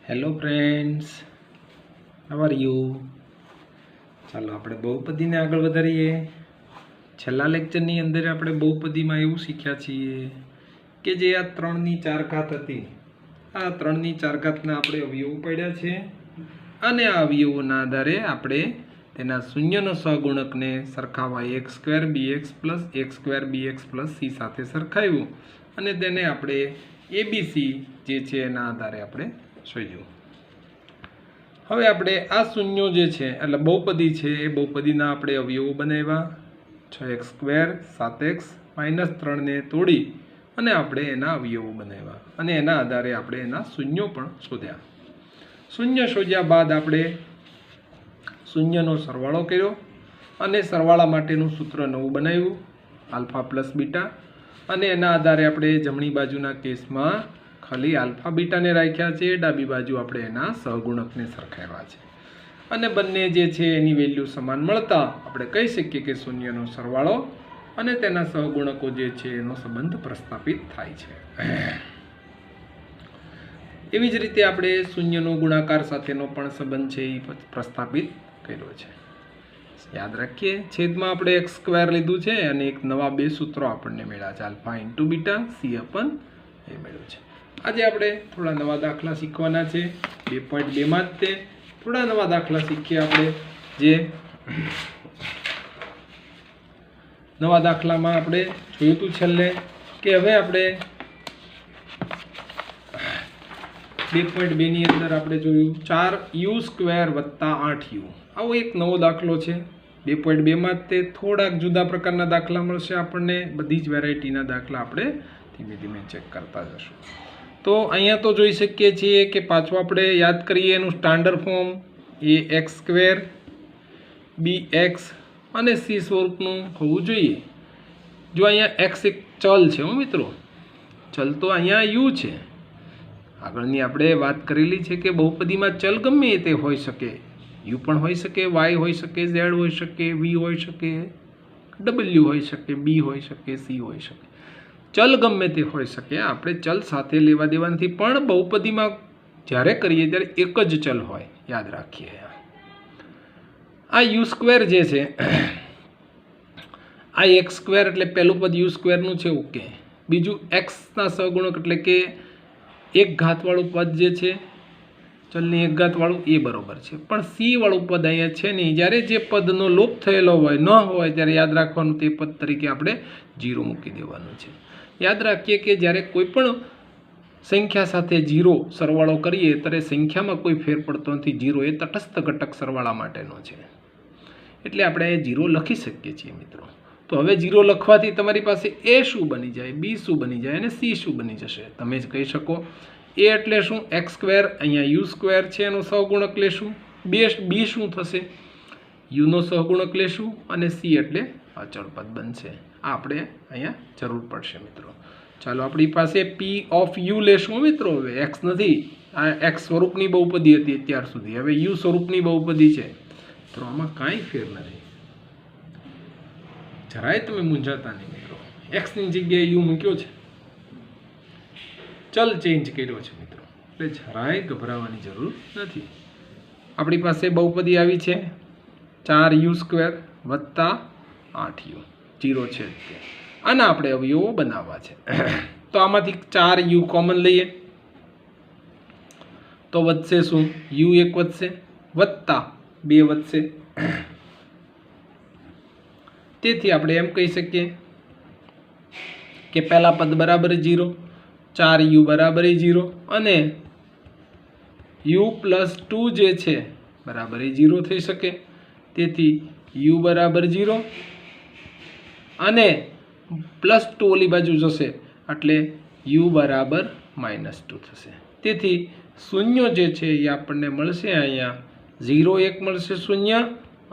Hello friends, how are you? ચાલો આપણે બહુપદીને આગળ વધારીએ. છેલ્લા લેક્ચરની અંદર આપણે બહુપદીમાં એવું શીખ્યા છીએ કે જે આ 3ની 4 ઘાત હતી, આ 3ની 4 ઘાતના આપણે અવયવો પાડ્યા છે અને આ અવયવોના આધારે આપણે તેના શૂન્યનો સહગુણકને સરખાવવા x² bx plus x² bx plus c સાથે સરખાવ્યું અને તેને આપણે abc જે છે એના આધારે આપણે શોધ્યું. હવે આપણે આ શૂન્યો જે છે એટલે બહુપદી છે એ બહુપદીના આપણે અવયવો બનાવ્યા. 6x² 7x - 3 ને તોડી અને આપણે એના અવયવો બનાવ્યા અને એના આધારે આપણે એના શૂન્યો પણ શોધ્યા. શૂન્ય શોધ્યા બાદ આપણે શૂન્યનો સરવાળો કર્યો અને સરવાળા માટેનું સૂત્ર નવું બનાવ્યું, આલ્ફા પ્લસ બીટા, અને એના આધારે આપણે જમણી બાજુના કેસમાં ખાલી આલ્ફા બીટાને રાખ્યા છે, ડાબી બાજુ આપણે એના સહગુણકને સરખાવ્યા છે અને બંને જે છે એની વેલ્યુ સમાન મળતા આપણે કહી શકીએ કે શૂન્યનો સરવાળો અને તેના સહગુણકો જે છે એનો સંબંધ પ્રસ્થાપિત થાય છે. એવી જ રીતે આપણે શૂન્યનો ગુણાકાર સાથેનો પણ સંબંધ છે એ પ્રસ્થાપિત કર્યો છે. યાદ રાખીએ, છેદમાં આપણે x² લીધું છે અને એક નવા બે સૂત્રો આપણને મળ્યા છે, આલ્ફા ઇન્ટુ બીટા c/a મળ્યું છે. આજે આપણે થોડા નવા દાખલા શીખવાના છે. 2.2માં જ તે થોડા નવા દાખલા શીખીએ આપણે. જે નવા દાખલામાં આપણે જોયું હતું છેલ્લે કે હવે આપણે 2.2 ની અંદર આપણે જોયું 4u² + 8u. આવો એક નવો દાખલો છે. 2.2માં જ તે થોડાક જુદા પ્રકારના દાખલા મળશે આપણને. બધી જ વેરાયટીના દાખલા આપણે ધીમે ધીમે ચેક કરતા જશું. તો અહીંયા તો જોઈ શકીએ છીએ કે પાછું આપણે યાદ કરીએ એનું સ્ટાન્ડર્ડ ફોર્મ ax² bx અને c સ્વરૂપનું હોવું જોઈએ. જો અહીંયા x એક ચલ છે મિત્રો, ચલ તો અહીંયા u છે. આગળની આપણે વાત કરેલી છે કે બહુપદીમાં ચલ ગમે તે હોઈ શકે, u પણ હોઈ શકે, y હોઈ શકે, z હોઈ શકે, v હોઈ શકે, w હોઈ શકે, b હોઈ શકે, c હોઈ શકે. ચલ ગમે તે હોઈ શકે, આપણે ચલ સાથે લેવા દેવાથી પણ બહુપદીમાં જ્યારે કરીએ ત્યારે એક જ ચલ હોય, યાદ રાખીએ. આ u² જે છે આ x² એટલે પહેલું પદ u² નું છે, ઓકે. બીજું x ના સહગુણક એટલે કે એક ઘાતવાળું પદ જે છે ચલની એક ઘાતવાળું એ બરોબર છે, પણ c વાળું પદ અહીંયા છે નહીં. જ્યારે જે પદનો લોપ થયેલો હોય ન હોય ત્યારે યાદ રાખવાનું તે પદ તરીકે આપણે 0 મૂકી દેવાનું છે. યાદ રાખીએ કે જ્યારે કોઈ પણ સંખ્યા સાથે 0 સરવાળો કરીએ ત્યારે સંખ્યામાં કોઈ ફેર પડતો નથી. 0 એ તટસ્થ ઘટક સરવાળા માટેનો છે એટલે આપણે 0 લખી શકીએ છીએ મિત્રો. તો હવે 0 લખવાથી તમારી પાસે a શું બની જાય, b શું બની જાય અને c શું બની જશે તમે જ કહી શકો. a એટલે શું? x², અહીંયા u² છે એનો સહગુણક લેશું. b શું થશે? u નો સહગુણક લેશું અને c એટલે અચળ પદ બનશે. આ આપણે અહીંયા જરૂર પડશે મિત્રો. ચાલો આપણી પાસે p ઓફ u લેશું મિત્રો. હવે x નથી, આ x સ્વરૂપની બહુપદી હતી અત્યાર સુધી, હવે u સ્વરૂપની બહુપદી છે તો આમાં કાંઈ ફેર નથી. જરાય તમે મૂંઝાતા નહીં મિત્રો. x ની જગ્યાએ u મૂક્યો છે, ચલ ચેન્જ કર્યો છે મિત્રો, એટલે જરાય ગભરાવાની જરૂર નથી. આપણી પાસે બહુપદી આવી છે 4u² + 8u, 0 છે. આના આપણે અવયવો બનાવવા છે. તો આમાંથી 4u કોમન લઈએ તો વધશે શું? u એક વધશે વત્તા 2 વધશે. તેથી આપણે એમ કહી શકીએ કે પહેલા પદ બરાબર 0, 4u બરાબર 0 અને u + 2 જે છે બરાબર 0 થઈ શકે. તેથી u બરાબર 0 અને +2 ઓલી બાજુ જશે એટલે u બરાબર -2 થશે. તેથી શૂન્ય જે છે એ આપણને મળશે અહીંયા 0 1 મળશે શૂન્ય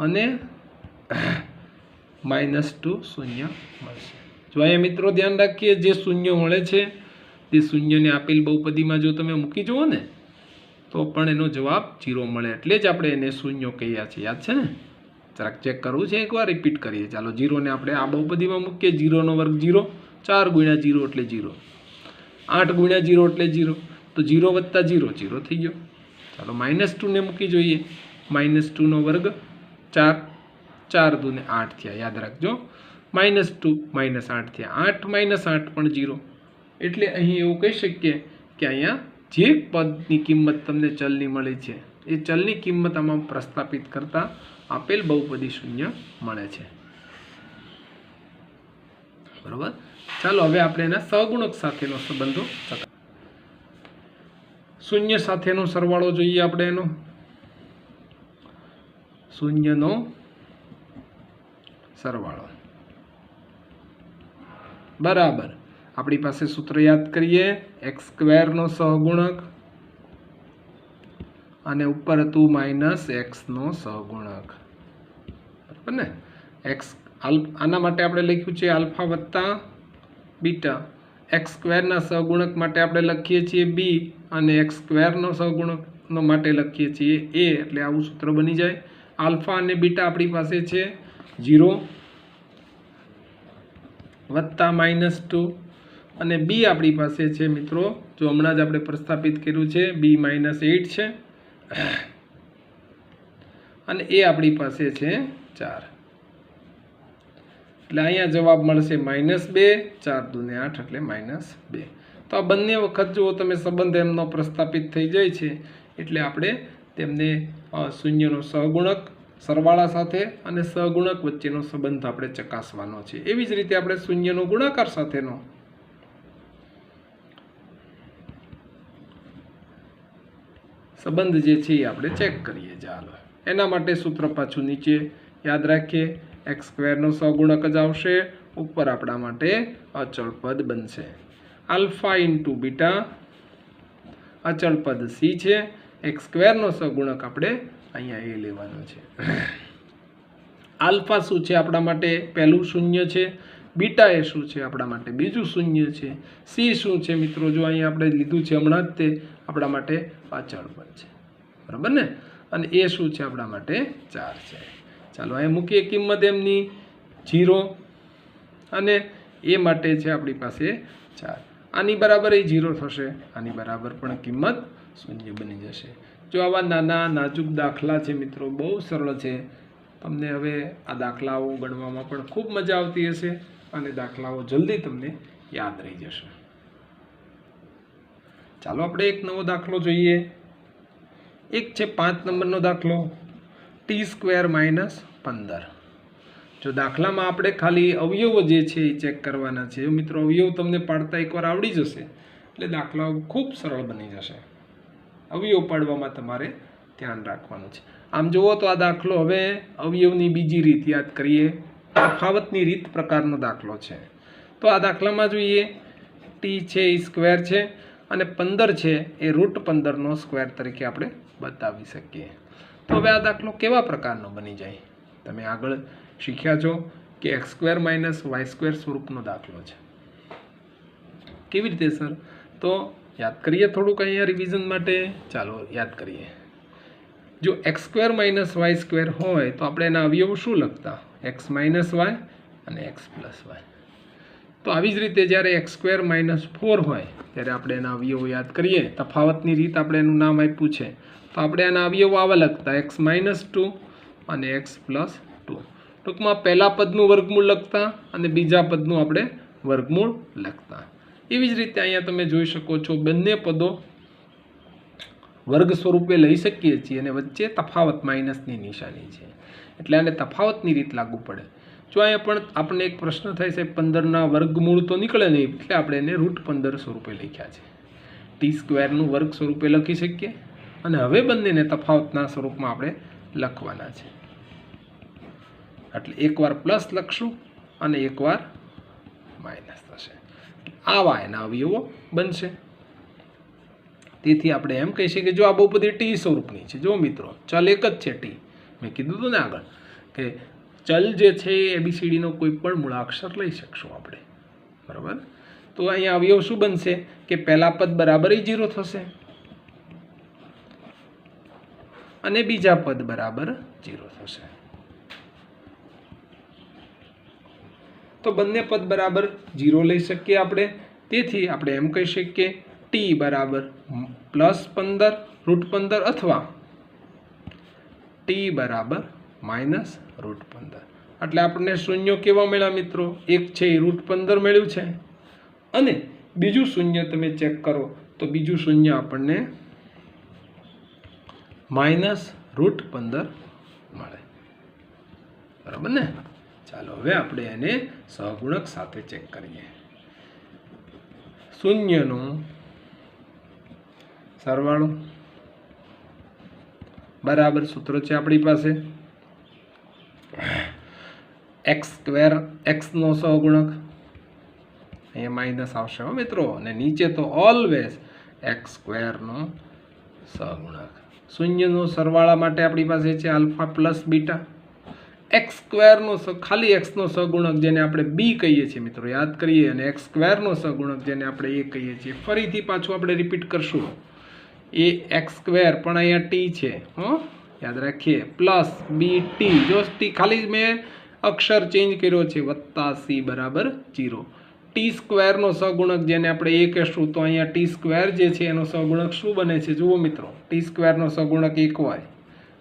અને -2 શૂન્ય મળશે. જો અહીંયા મિત્રો ધ્યાન રાખીએ, જે શૂન્ય મળે છે તે શૂન્યને આપેલ બહુપદીમાં જો તમે મૂકી જુઓ ને તો પણ એનો જવાબ 0 મળે. એટલે જ આપણે એને શૂન્ય કહીએ છીએ. યાદ છે ને? જરાક ચેક કરવું છે, એકવાર રિપીટ કરીએ. ચાલો 0 ને આપણે આ બહુપદીમાં મૂકીએ. 0 નો વર્ગ 0, 4 × 0 એટલે 0, 8 × 0 એટલે 0, તો 0 + 0 0 થઈ ગયો. ચાલો -2 ને મૂકી જોઈએ, -2 નો વર્ગ 4, 4 દૂને 8 થયા, યાદ રાખજો, -2 -8 થયા, 8 -8 પણ 0, એટલે અહીં એવું કહી શકીએ કે અહીંયા જે પદની કિંમત તમને ચલની મળી છે એ ચલની કિંમત આમાં પ્રસ્થાપિત કરતા આપેલ બહુપદી શૂન્ય મળે છે, બરોબર. ચાલો હવે આપણે એના સહગુણક સાથેનો સંબંધો શૂન્ય સાથેનો સરવાળો જોઈએ આપણે એનો. શૂન્યનો સરવાળો બરાબર આપણી પાસે સૂત્ર યાદ કરીએ, x² નો સહગુણક અને ઉપર હતું -x નો સહગુણક, બરાબર ને. x આના માટે આપણે લખ્યું છે આલ્ફા વત્તા બીટા, x² ના સહગુણક માટે આપણે લખીએ છીએ b અને x² નો સહગુણકનો માટે લખીએ છીએ a, એટલે આવું સૂત્ર બની જાય. આલ્ફા અને બીટા આપણી પાસે છે 0 વત્તા -2 અને b આપણી પાસે છે મિત્રો, જો હમણાં જ આપણે પ્રસ્થાપિત કર્યું છે, b -8 છે અને a આપણી પાસે છે 4, એટલે અહીંયા જવાબ મળશે -2, 4 દૂને 8 એટલે -2. તો આ બંને વખત જો તમે સંબંધ એમનો પ્રસ્થાપિત થઈ જાય છે એટલે આપણે તેમને શૂન્યનો સહગુણક સરવાળા સાથે અને સહગુણક વચ્ચેનો સંબંધ આપણે ચકાસવાનો છે. એવી જ રીતે આપણે શૂન્યનો ગુણાકાર સાથેનો સંબંધ જે છે એ આપણે ચેક કરીએ. ચાલો એના માટે સૂત્ર પાછું નીચે યાદ રાખીએ, x² નો સહગુણક જ આવશે, ઉપર આપણા માટે અચળ પદ બનશે. આલ્ફા ઇન્ટુ બીટા અચળ પદ c છે, x² નો સહગુણક આપણે અહીંયા a લેવાનો છે. આલ્ફા શું છે આપણા માટે? પહેલું શૂન્ય છે. બીટા એ શું છે આપણા માટે? બીજું શૂન્ય છે. c શું છે મિત્રો? જો અહીંયા આપણે લીધું છે હમણાં જ, તે આપણા માટે અચળ પદ છે, બરાબર ને. અને એ શું છે આપણા માટે? 4 છે. ચાલો અહીં મૂકીએ કિંમત એમની 0 અને એ માટે છે આપણી પાસે 4. આની બરાબર એ 0 થશે, આની બરાબર પણ કિંમત શૂન્ય બની જશે. જો આવા નાના નાજુક દાખલા છે મિત્રો, બહુ સરળ છે. તમને હવે આ દાખલાઓ ગણવામાં પણ ખૂબ મજા આવતી હશે અને દાખલાઓ જલ્દી તમને યાદ રહી જશે. ચાલો આપણે એક નવો દાખલો જોઈએ. એક છે 5 નંબરનો દાખલો, t² - 15. જો દાખલામાં આપણે ખાલી અવયવો જે છે એ ચેક કરવાના છે મિત્રો. અવયવ તમને પાડતા એકવાર આવડી જશે એટલે દાખલાઓ ખૂબ સરળ બની જશે. અવયવ પાડવામાં તમારે ધ્યાન રાખવાનું છે. આમ જુઓ તો આ દાખલો હવે અવયવની બીજી રીત યાદ કરીએ, તફાવતની રીત પ્રકારનો દાખલો છે. તો આ દાખલામાં જોઈએ t છે એ સ્ક્વેર છે અને 15 છે એ √15 નો સ્ક્વેર તરીકે આપણે બતાવી શકીએ. તો હવે આ દાખલો કેવા પ્રકારનો બની જાય? તમે આગળ શીખ્યા છો કે x² - y² સ્વરૂપનો દાખલો છે. કેવી રીતે સર? તો યાદ કરીએ થોડુંક અહીંયા રિવિઝન માટે. ચાલો યાદ કરીએ. જો x² - y² હોય તો આપણે એના અવયવો શું લખતા? x - y અને x + y. તો આવી જ રીતે જ્યારે x² - 4 હોય ત્યારે આપણે એના અવયવો યાદ કરીએ. તફાવતની રીત આપણે એનું નામ આપ્યું છે. તો આપણે એના અવયવો આવા લખતા, x - 2 અને x + 2. ટૂંકમાં પહેલા પદનું વર્ગમૂળ લખતા અને બીજા પદનું આપણે વર્ગમૂળ લખતા. એવી જ રીતે અહીંયા તમે જોઈ શકો છો બંને પદો વર્ગ સ્વરૂપે લઈ શકીએ છીએ અને વચ્ચે તફાવત માઇનસની નિશાની છે, એટલે આને તફાવતની રીત લાગુ પડે. જો અહીંયા પણ આપણને એક પ્રશ્ન થાય છે, 15ના વર્ગમૂળ તો નીકળે નહીં, એટલે આપણે એને √15 સ્વરૂપે લખ્યા છે. t² નું વર્ગ સ્વરૂપે લખી શકીએ અને હવે બંનેને તફાવતના સ્વરૂપમાં આપણે લખવાના છે. એટલે એકવાર પ્લસ લખશું અને એકવાર માઇનસ થશે. આવા એના અવયવો બનશે. તેથી આપણે એમ કહી શકીએ કે જો આ બહુપદી t સ્વરૂપની છે. જો મિત્રો ચલ એક જ છે t, મેં કીધું હતું ને આગળ કે ચલ જે છે એ ABCDનો કોઈ પણ મૂળાક્ષર લઈ શકશું આપણે, બરાબર. તો અહીંયા અવયવ શું બનશે કે પહેલા પદ બરાબર 0 થશે અને બીજા પદ બરાબર 0 થશે. તો બંને પદ બરાબર 0 લઈ શકીએ આપણે. તેથી આપણે એમ કહી શકીએ t બરાબર +15 √15 અથવા t બરાબર -√15. એટલે આપણને શૂન્ય કેવા મળ્યા મિત્રો? એક છે એ √15 મળ્યું છે, અને બીજું શૂન્ય તમે ચેક કરો તો બીજું શૂન્ય આપણને -√15 મળે. બરાબર ને? ચાલો હવે આપણે એને સહગુણક સાથે ચેક કરીએ. શૂન્યનો સરવાળો બરાબર સૂત્ર છે આપણી પાસે x², x નો સહગુણક, અહીંયા માઇનસ આવશે હો મિત્રો, અને નીચે તો ઓલવેઝ x² નો સહગુણક. શૂન્યનો સરવાળા માટે આપણી પાસે છે આલ્ફા પ્લસ બીટા. x² નો ખાલી x નો સહગુણક જેને આપણે b કહીએ છીએ મિત્રો, યાદ કરીએ, અને x² નો સહગુણક જેને આપણે a કહીએ છીએ. ફરીથી પાછું આપણે રિપીટ કરશું, એ x² પણ અહીંયા t છે, યાદ રાખીએ, પ્લસ bt, જો t ખાલી મેં અક્ષર ચેન્જ કર્યો છે, વત્તા c બરાબર 0. t² નો સહગુણક જેને આપણે a કહેશું, તો અહીંયા t² જે છે એનો સહગુણક શું બને છે જુઓ મિત્રો, t² નો સહગુણક 1y,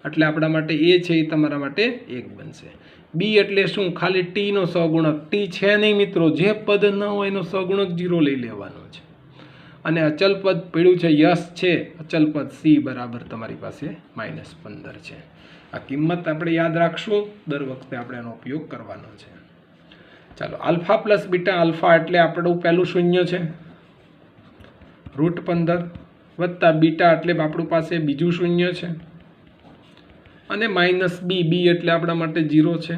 એટલે આપણા માટે a છે એ તમારા માટે 1 બનશે. b એટલે શું? ખાલી t નો સહગુણક, t છે નહીં મિત્રો, જે પદ ન હોય એનો સહગુણક 0 લઈ લેવાનો છે. અને અચલ પદ પડ્યું છે યસ છે, અચલ પદ c બરાબર તમારી પાસે -15 છે. આ કિંમત આપણે યાદ રાખશું, દર વખતે આપણે એનો ઉપયોગ કરવાનો છે. ચાલો, આલ્ફા પ્લસ બીટા. આલ્ફા એટલે આપણું પહેલું શૂન્ય છે √15, વત્તા બીટા એટલે આપણું પાસે બીજું શૂન્ય છે, અને માઇનસ b, b એટલે આપણા માટે 0 છે,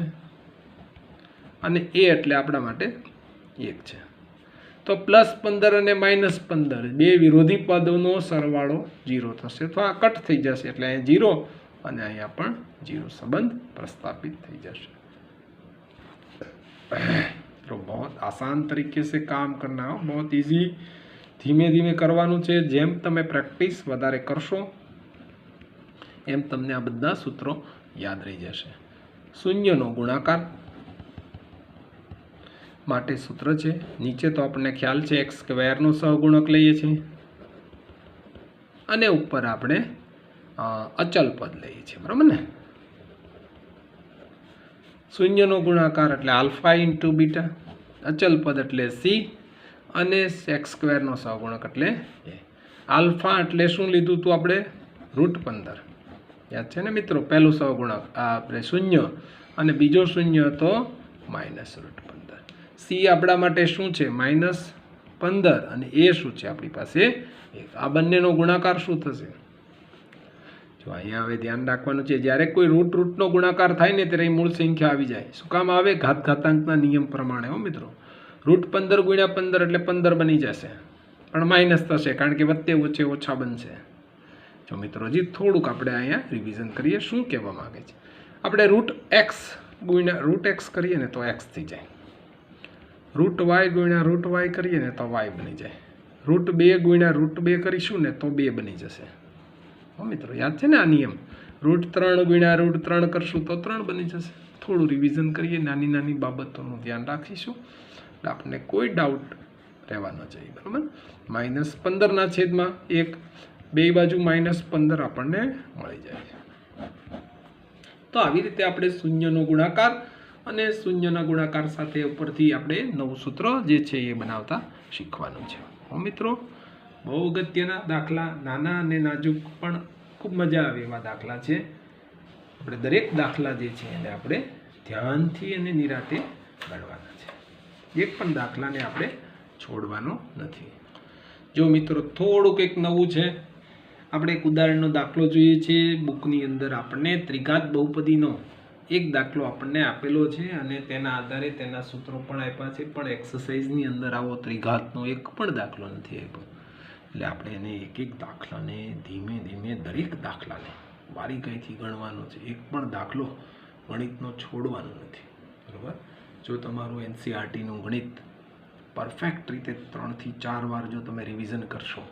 અને a એટલે આપણા માટે 1 છે. તો +15 અને -15 બે વિરોધી પદોનો સરવાળો 0 થશે, તો આ કટ થઈ જશે, એટલે અહીંયા 0 અને અહીંયા પણ 0 સંબંધ प्रस्थापित થઈ જશે. तो बहुत आसान तरीके से काम करना हो, बहुत इजी, धीमे धीमे करवानुं છે. જેમ તમે પ્રેક્ટિસ વધારે કરશો એમ તમને આ બધા સૂત્રો યાદ રહી જશે. શૂન્યનો ગુણાકાર માટે સૂત્ર છે, નીચે તો આપણને ખ્યાલ છે x² નો સહગુણક લઈએ છીએ, અને ઉપર આપણે અચલ પદ લઈએ છીએ. બરાબર ને? શૂન્યનો ગુણાકાર એટલે આલ્ફા ઇન્ટુ બીટા, અચલ પદ એટલે c, અને x² નો સહગુણક એટલે a. આલ્ફા એટલે શું લીધું હતું આપણે? √15, યાદ છે ને મિત્રો? પહેલું સહગુણક આપણે શૂન્ય, અને બીજો શૂન્ય તો -√15. c આપણા માટે શું છે? -15, અને a શું છે આપણી પાસે? 1. આ બંનેનો ગુણાકાર શું થશે? જો અહીંયા હવે ધ્યાન રાખવાનું છે, જ્યારે કોઈ રૂટનો ગુણાકાર થાય ને ત્યારે મૂળ સંખ્યા આવી જાય. શું કામ આવે? ઘાતાંકના નિયમ પ્રમાણે હો મિત્રો. √15 × 15 એટલે 15 બની જશે, પણ માઇનસ થશે કારણ કે વચ્ચે વચ્ચે ઓછા બનશે. જો મિત્રો હજી થોડુંક આપણે અહીંયા રિવિઝન કરીએ, શું કહેવા માંગે છે. આપણે √x કરીએ ને તો x થઈ જાય, √y × √y કરીએ ને તો y બની જાય, √2 × √2 કરીશું ને તો 2 બની જશે. મિત્રો યાદ છે ને આ નિયમ? √3 × √3 કરશું તો 3 બની જશે. થોડું રિવિઝન કરીએ, નાની નાની બાબતોનું ધ્યાન રાખીશું, એટલે આપણને કોઈ ડાઉટ રહેવા ન જોઈએ. બરાબર? -15/1, બે બાજુ -15 આપણને મળી જાય છે. તો આવી રીતે આપણે શૂન્યનો ગુણાકાર અને શૂન્યના ગુણાકાર સાથે ઉપરથી આપણે નવું સૂત્ર જે છે એ બનાવતા શીખવાનું છે. મિત્રો બહુ અગત્યના દાખલા, નાના અને નાજુક, પણ ખૂબ મજા આવે એવા દાખલા છે. આપણે દરેક દાખલા જે છે એને આપણે ધ્યાનથી અને નિરાતે ગણવાના છે. એક પણ દાખલાને આપણે છોડવાનો નથી. જો મિત્રો થોડુંક એક નવું છે, આપણે એક ઉદાહરણનો દાખલો જોઈએ છીએ. બુકની અંદર આપણને ત્રિઘાત બહુપદીનો એક દાખલો આપણને આપેલો છે, અને તેના આધારે તેના સૂત્રો પણ આપ્યા છે, પણ એક્સરસાઇઝની અંદર આવો ત્રિઘાતનો એક પણ દાખલો નથી આપ્યો. એટલે આપણે એને એક એક દાખલાને ધીમે ધીમે દરેક દાખલાને બારીકાઈથી ગણવાનો છે. એક પણ દાખલો ગણિતનો છોડવાનો નથી. બરાબર? જો તમારું NCERTનું ગણિત પરફેક્ટ રીતે 3 થી 4 વાર જો તમે રિવિઝન કરશો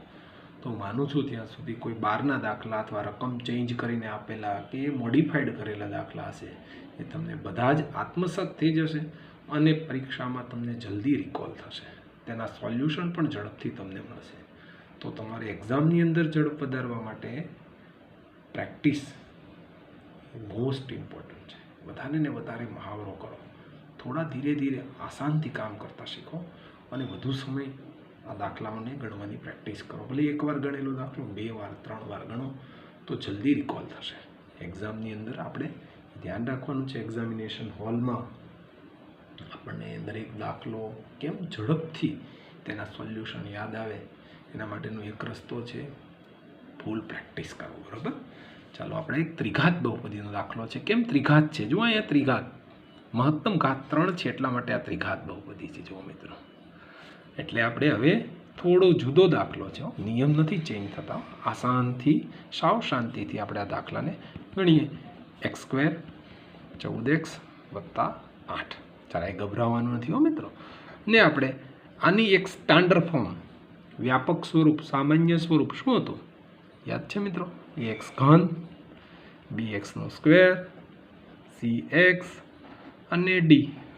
તો માનું છું ત્યાં સુધી કોઈ બહારના દાખલા અથવા રકમ ચેન્જ કરીને આપેલા કે મોડિફાઈડ કરેલા દાખલા હશે એ તમને બધા જ આત્મસાત થઈ જશે, અને પરીક્ષામાં તમને જલ્દી રિકોલ થશે, તેના સોલ્યુશન પણ ઝડપથી તમને મળશે. તો તમારે એક્ઝામની અંદર ઝડપ વધારવા માટે પ્રેક્ટિસ મોસ્ટ ઇમ્પોર્ટન્ટ છે. વધારે ને વધારે મહાવરો કરો, થોડા ધીરે ધીરે આસાનથી કામ કરતા શીખો અને વધુ સમય આ દાખલાઓને ગણવાની પ્રેક્ટિસ કરો. ભલે એકવાર ગણેલો દાખલો 2 વાર 3 વાર ગણો તો જલ્દી રિકોલ થશે. એક્ઝામની અંદર આપણે ધ્યાન રાખવાનું છે, એક્ઝામિનેશન હોલમાં આપણને દરેક દાખલો કેમ ઝડપથી તેના સોલ્યુશન યાદ આવે એના માટેનો એક રસ્તો છે ફૂલ પ્રેક્ટિસ કરવું. બરાબર, ચાલો આપણે એક ત્રિઘાત બહુપદીનો દાખલો છે. કેમ ત્રિઘાત છે? જુઓ અહીંયા ત્રિઘાત, મહત્તમ ઘાત 3 છે એટલા માટે આ ત્રિઘાત બહુપદી છે. જુઓ મિત્રો, એટલે આપણે હવે થોડો જુદો દાખલો છે, નિયમ નથી ચેન્જ થતા. આસાનથી સાવ શાંતિથી આપણે આ દાખલાને ગણીએ. x² 14x + 8. ચાલો, એ ગભરાવાનું નથી હો મિત્રો. ને આપણે આની એક સ્ટાન્ડર્ડ ફોર્મ, વ્યાપક સ્વરૂપ, સામાન્ય સ્વરૂપ શું હતું યાદ છે મિત્રો? ax³ bx² cx અને d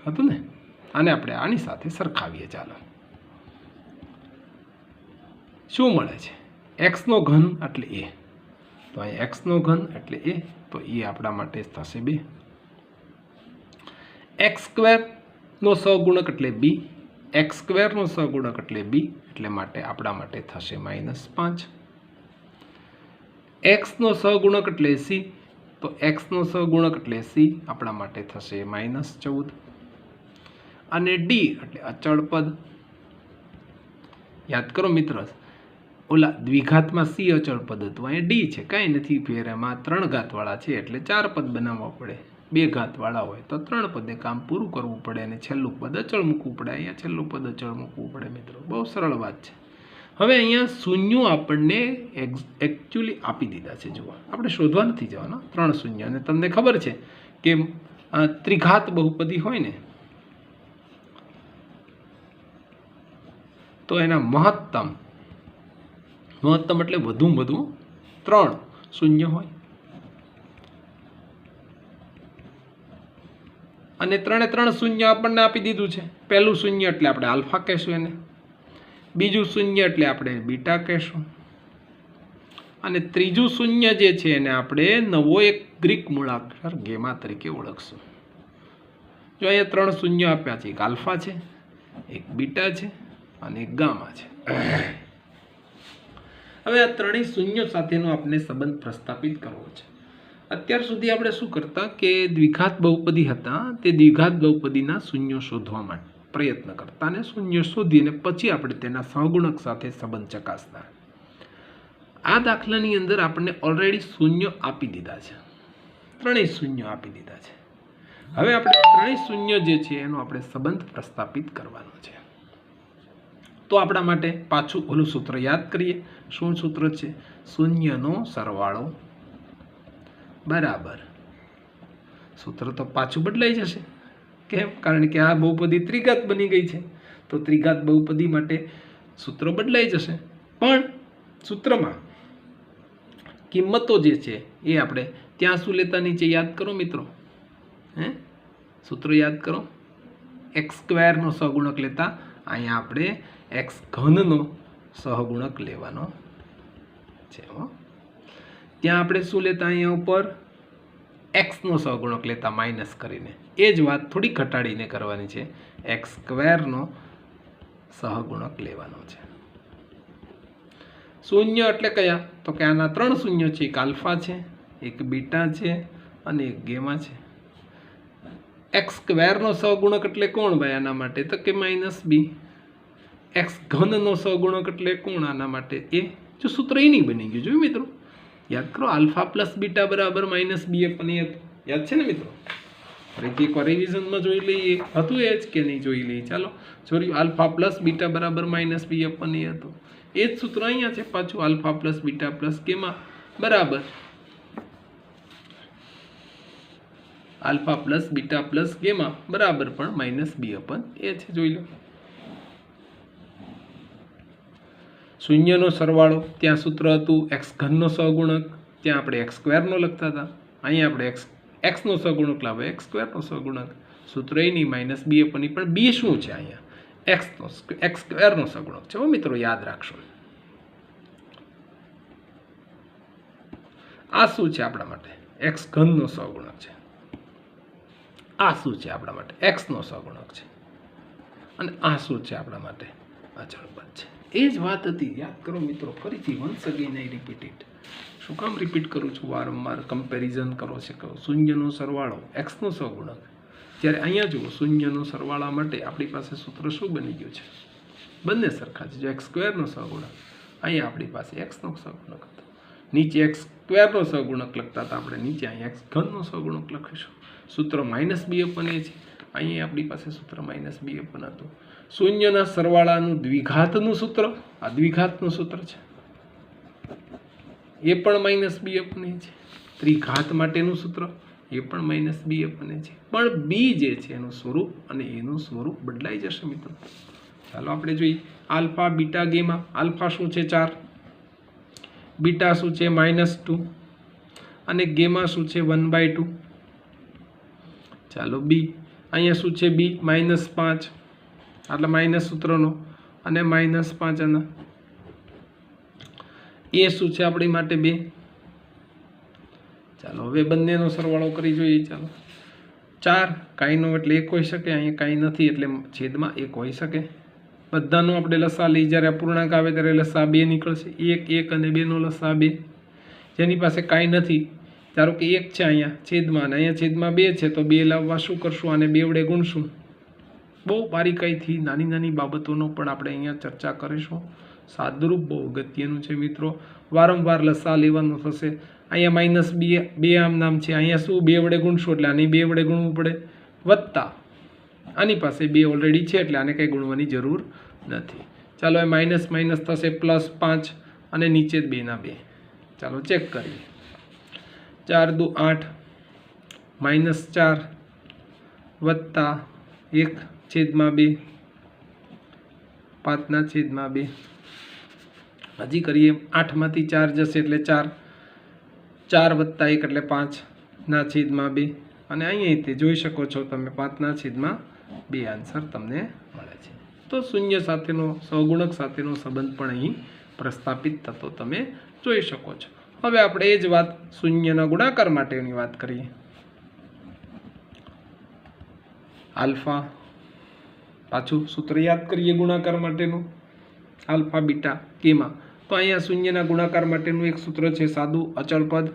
હતું ને. આને આપણે આની સાથે સરખાવીએ. ચાલો, શું મળે છે? x³ એટલે a, તો અહીં x³ એટલે a, તો એ આપણા માટે થશે 2. x² નો સહગુણક એટલે b, x² નો સહગુણક એટલે b, એટલે માટે આપણા માટે થશે -5. x નો સહગુણક એટલે c, તો x નો સહગુણક એટલે c, આપણા માટે થશે -14. અને d એટલે અચળ પદ. યાદ કરો મિત્ર, ઓલા દ્વિઘાતમાં c અચળ પદ હતું, અહીંયા d છે, કાંઈ નથી ફેર. એમાં 3 ઘાતવાળા છે એટલે 4 પદ બનાવવા પડે. 2 ઘાતવાળા હોય તો 3 પદે કામ પૂરું કરવું પડે અને છેલ્લું પદ અચળ મૂકવું પડે. અહીંયા છેલ્લું પદ અચળ મૂકવું પડે મિત્રો. બહુ સરળ વાત છે. હવે અહીંયા શૂન્યો આપણને એકચ્યુઅલી આપી દીધા છે. જુઓ, આપણે શોધવા નથી જવાના. 3 શૂન્ય. અને તમને ખબર છે કે ત્રિઘાત બહુપદી હોય ને તો એના મહત્તમ એટલે વધુમાં વધુ 3 શૂન્ય હોય. અને 3 શૂન્ય આપણને આપી દીધું છે. પહેલું શૂન્ય એટલે આપણે આલ્ફા કહેશું એને, બીજું શૂન્ય એટલે આપણે બીટા કહેશું, અને ત્રીજું શૂન્ય જે છે એને આપણે નવો એક ગ્રીક મૂળાક્ષર ગેમા તરીકે ઓળખશું. જો અહીંયા 3 શૂન્ય આપ્યા છે. એક આલ્ફા છે, એક બીટા છે અને એક ગામા છે. હવે આ ત્રણેય શૂન્ય સાથેનો આપણે સંબંધ પ્રસ્થાપિત કરવો છે. અત્યાર સુધી આપણે શું કરતા કે દ્વિઘાત બહુપદી હતા તે દ્વિઘાત બહુપદીના શૂન્યો શોધવા માટે પ્રયત્ન કરતા અને શૂન્ય શોધીને પછી આપણે તેના સહગુણક સાથે સંબંધ ચકાસતા. આ દાખલાની અંદર આપણને ઓલરેડી શૂન્ય આપી દીધા છે, 3 શૂન્ય આપી દીધા છે. હવે આપણે 3 શૂન્ય જે છે એનો આપણે સંબંધ પ્રસ્થાપિત કરવાનો છે. તો આપણા માટે પાછું ઓલું સૂત્ર યાદ કરીએ. શું સૂત્ર છે? શૂન્યનો સરવાળો બરાબર, સૂત્ર તો પાછું બદલાઈ જશે. કેમ? કારણ કે આ બહુપદી ત્રિઘાત બની ગઈ છે, તો ત્રિઘાત બહુપદી માટે સૂત્ર બદલાઈ જશે. પણ સૂત્રમાં કિંમતો જે છે એ આપણે ત્યાં શું લેતા નીચે યાદ કરો મિત્રો. સૂત્ર યાદ કરો. x² નો સહગુણક લેતા, અહીંયા આપણે x³ નો સહગુણક લેવાનો છે. ત્યાં આપણે શું લેતા? અહીંયા ઉપર x નો સહગુણક લેતા માઇનસ કરીને. એ જ વાત થોડી ઘટાડીને કરવાની છે. x² નો સહગુણક લેવાનો છે. શૂન્ય એટલે કયા? તો કે આના 3 શૂન્ય છે. એક આલ્ફા છે, એક બીટા છે અને એક ગેમા છે. x² નો સહગુણક એટલે કોણ ભાઈ આના માટે? તો કે -b. x³ નો સહગુણક એટલે કોણ આના માટે? એ. જો સૂત્ર એ નહીં બની ગયું. જોયું મિત્રો? યાદ કરો, આલ્ફા પ્લસ બીટા બરાબર -b પણ એ હતું. યાદ છે ને મિત્રો? ફરીથી એકવાર રિવિઝનમાં જોઈ લઈએ. હતું એ જ કે નહીં જોઈ લઈએ. ચાલો જોયું, આલ્ફા પ્લસ બીટા બરાબર -b પણ એ હતું. એ જ સૂત્ર અહીંયા છે પાછું, alpha plus beta plus gamma બરાબર alpha plus beta plus gamma બરાબર પણ -b પણ એ છે. જોઈ લો. શૂન્યનો સરવાળો, ત્યાં સૂત્ર હતું x³ નો સહગુણક, ત્યાં આપણે x² નો લખતા હતા. અહીંયા આપણે x નો સહગુણક લાવે, x² નો સહગુણક. સૂત્ર એ નહીં, -b પણ b શું છે? અહીંયા x² નો સહગુણક છે. મિત્રો યાદ રાખશો. આ શું છે આપણા માટે? એક્સ ઘનનો સહગુણક છે. આ શું છે આપણા માટે? એક્સનો સહગુણક છે. અને આ શું છે આપણા માટે? અચળ પદ છે. એ જ વાત હતી, યાદ કરો મિત્રો, ફરીથી once again I repeat it. શું કામ રિપીટ કરું છું વારંવાર? કમ્પેરિઝન કરો છે. કહો શૂન્યનો સરવાળો એક્સનો સહગુણક. જ્યારે અહીંયા જુઓ, શૂન્યનો સરવાળા માટે આપણી પાસે સૂત્ર શું બની ગયું છે? બંને સરખા છે. જો એક્સ સ્ક્વેરનો સહગુણક, અહીંયા આપણી પાસે એક્સનો સહગુણક હતો. નીચે એક્સ સ્ક્વેરનો સહગુણક લખતા હતા આપણે, નીચે અહીંયા એક્સ ઘનનો સહગુણક લખીશું. સૂત્ર -b/a છે. અહીંયા આપણી પાસે સૂત્ર -b/a હતું. શૂન્યના સરવાળાનું દ્વિઘાતનું સૂત્ર, આ દ્વિઘાતનું સૂત્ર છે, એ પણ -b/a છે. ત્રિઘાત માટેનું સૂત્ર એ પણ -b/a છે. પણ બી જે છે એનું સ્વરૂપ અને એનું સ્વરૂપ બદલાઈ જશે મિત્રો. ચાલો આપણે જોઈએ. Alpha, beta, gamma. આલ્ફા શું છે? 4. બીટા શું છે? -2. અને ગેમા શું છે? 1/2. ચાલો બી. અહીંયા શું છે? બી -5, એટલે માઇનસ સૂત્રનો, અને -5 આના. એ શું છે આપણી માટે? 2. ચાલો હવે બંનેનો સરવાળો કરી જોઈએ. ચાલો 4 કાંઈનો એટલે 1 હોઈ શકે, અહીંયા કાંઈ નથી એટલે છેદમાં 1 હોઈ શકે. બધાનો આપણે લસા લઈ, જ્યારે અપૂર્ણાંક આવે ત્યારે લસા 2 નીકળશે. 1 અને 2 નો લસા 2. જેની પાસે કાંઈ નથી, ધારો કે 1 છે અહીંયા છેદમાં, અને અહીંયા છેદમાં 2 છે, તો 2 લાવવા શું કરશું? આને 2 વડે ગુણશું. બહુ બારીકાઈથી નાની નાની બાબતોનો પણ આપણે અહીંયા ચર્ચા કરીશું. સાદુરૂપ બહુ અગત્યનું છે મિત્રો. વારંવાર લસા લેવાનું થશે. અહીંયા -2 આમ નામ છે, અહીંયા શું 2 વડે ગુણશું એટલે આની 2 વડે ગુણવું પડે, વત્તા આની પાસે 2 ઓલરેડી છે એટલે આને કંઈ ગુણવાની જરૂર નથી. ચાલો એ માઇનસ માઇનસ થશે, +5 અને નીચે 2 ના 2. ચાલો ચેક કરીએ. 4 દુ 8, -4 વત્તા 1/2, 5/2. હજી કરીએ. 8 માંથી 4 જશે એટલે 4, 4 વત્તા 1 એટલે 5/2. અને અહીંયા તે જોઈ શકો છો તમે 5/2 આન્સર તમને મળે છે. તો શૂન્ય સાથેનો, સહગુણક સાથેનો સંબંધ પણ અહીં પ્રસ્થાપિત થતો તમે જોઈ શકો છો. હવે આપણે એ જ વાત શૂન્યના ગુણાકાર માટેની વાત કરીએ. આલ્ફા, પાછું સૂત્ર યાદ કરીએ ગુણાકાર માટેનું. Alpha, beta, gamma. તો અહીંયા શૂન્યના ગુણાકાર માટેનું એક સૂત્ર છે સાદું, અચળ પદ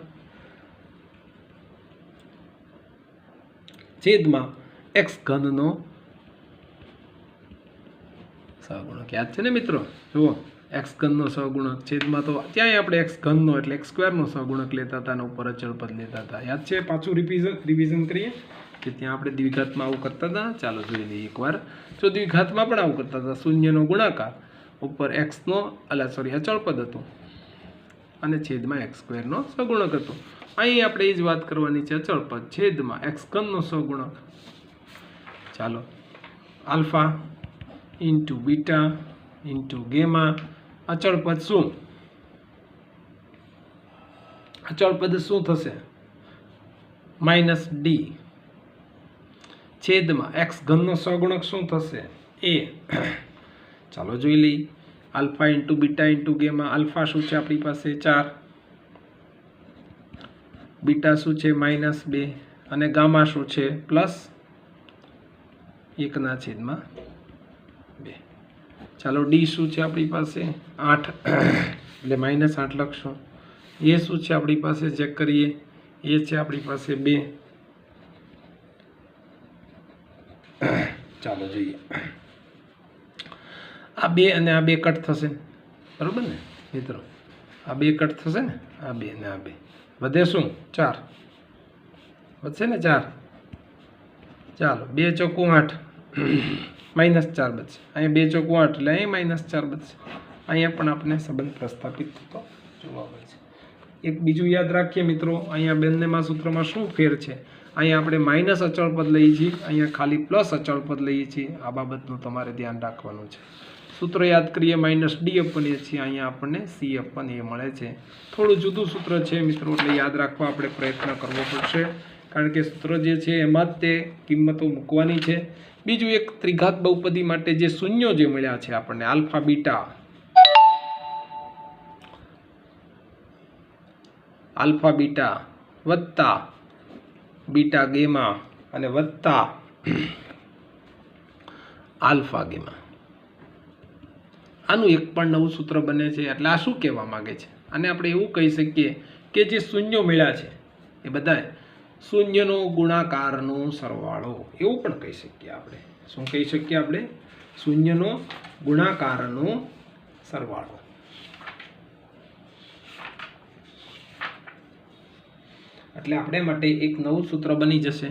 છેદમાં એક્સ ઘનનો સહગુણક. યાદ છે ને મિત્રો? જુઓ, એક્સ ઘનનો સહગુણક છેદમાં, તો ત્યાંય આપણે એક્સ ઘનનો એટલે એક્સ સ્ક્વેરનો સહગુણક લેતા હતા અને ઉપર અચળ પદ લેતા હતા. યાદ છે? પાછું રિવિઝન કરીએ કે ત્યાં આપણે દ્વિઘાતમાં આવું કરતા હતા. ચાલો જોઈ લઈએ એકવાર. જો દ્વિઘાતમાં પણ આવું કરતા હતા, શૂન્યનો ગુણાકાર, ઉપર એક્સનો અચળ પદ હતું અને છેદમાં એક્સ સ્ક્વેરનો સહગુણક હતો. અહીં આપણે એ જ વાત કરવાની છે, અચળ પદ છેદમાં એક્સ ઘનનો સહગુણક. ચાલો, alpha into beta into gamma. અચળ પદ શું? અચળ પદ શું થશે? -d છેદમાં એક્સ ઘનનો સહગુણક શું થશે? a. ચાલો જોઈ લઈએ. Alpha into beta into gamma. Alpha શું છે આપણી પાસે? 4. બીટા શું છે? -2. અને ગામા શું છે? +1/2. ચાલો ડી શું છે આપણી પાસે? 8 એટલે -8 લખશું. એ શું છે આપણી પાસે? ચેક કરીએ. એ છે આપણી પાસે 2. ચાલો જોઈએ. આ 2 અને આ 2 કટ થશે, બરોબર ને મિત્રો? આ 2 કટ થશે ને, આ 2 અને આ 2 વધે શું? 4 વધશે ને, 4. ચાલો 2 ચોકું 8, -4 બચશે. અહીંયા 2 ચોકું 8 એટલે અહીં -4 બચશે. અહીંયા પણ આપણે સંબંધ પ્રસ્થાપિત થતો જોવા મળશે. એક બીજું યાદ રાખીએ મિત્રો, અહીંયા બંનેમાં સૂત્રમાં શું ફેર છે? અહીંયા આપણે માઇનસ અચળ પદ લઈએ છીએ, અહીંયા ખાલી પ્લસ અચળ પદ લઈએ છીએ. આ બાબતનું તમારે ધ્યાન રાખવાનું છે. સૂત્ર યાદ કરીએ, -d/a છીએ, અહીંયા આપણને c/a મળે છે. થોડું જુદું સૂત્ર છે મિત્રો, એટલે યાદ રાખવા આપણે પ્રયત્ન કરવો પડશે, કારણ કે સૂત્ર જે છે એમાં જ તે કિંમતો મૂકવાની છે. બીજું એક ત્રિઘાત બહુપદી માટે જે શૂન્યો જે મળ્યા છે આપણને, આલ્ફા બીટા, આલ્ફા બીટા વત્તા બીટા ગેમા અને વત્તા આલ્ફા ગેમા, આનું એક પણ નવું સૂત્ર બને છે. એટલે આ શું કહેવા માંગે છે? અને આપણે એવું કહી શકીએ કે જે શૂન્યો મળ્યા છે એ બધા શૂન્યનો ગુણાકારનો સરવાળો, એવું પણ કહી શકીએ આપણે. શું કહી શકીએ આપણે? શૂન્યનો ગુણાકારનો સરવાળો. એટલે આપણે માટે એક નવું સૂત્ર બની જશે.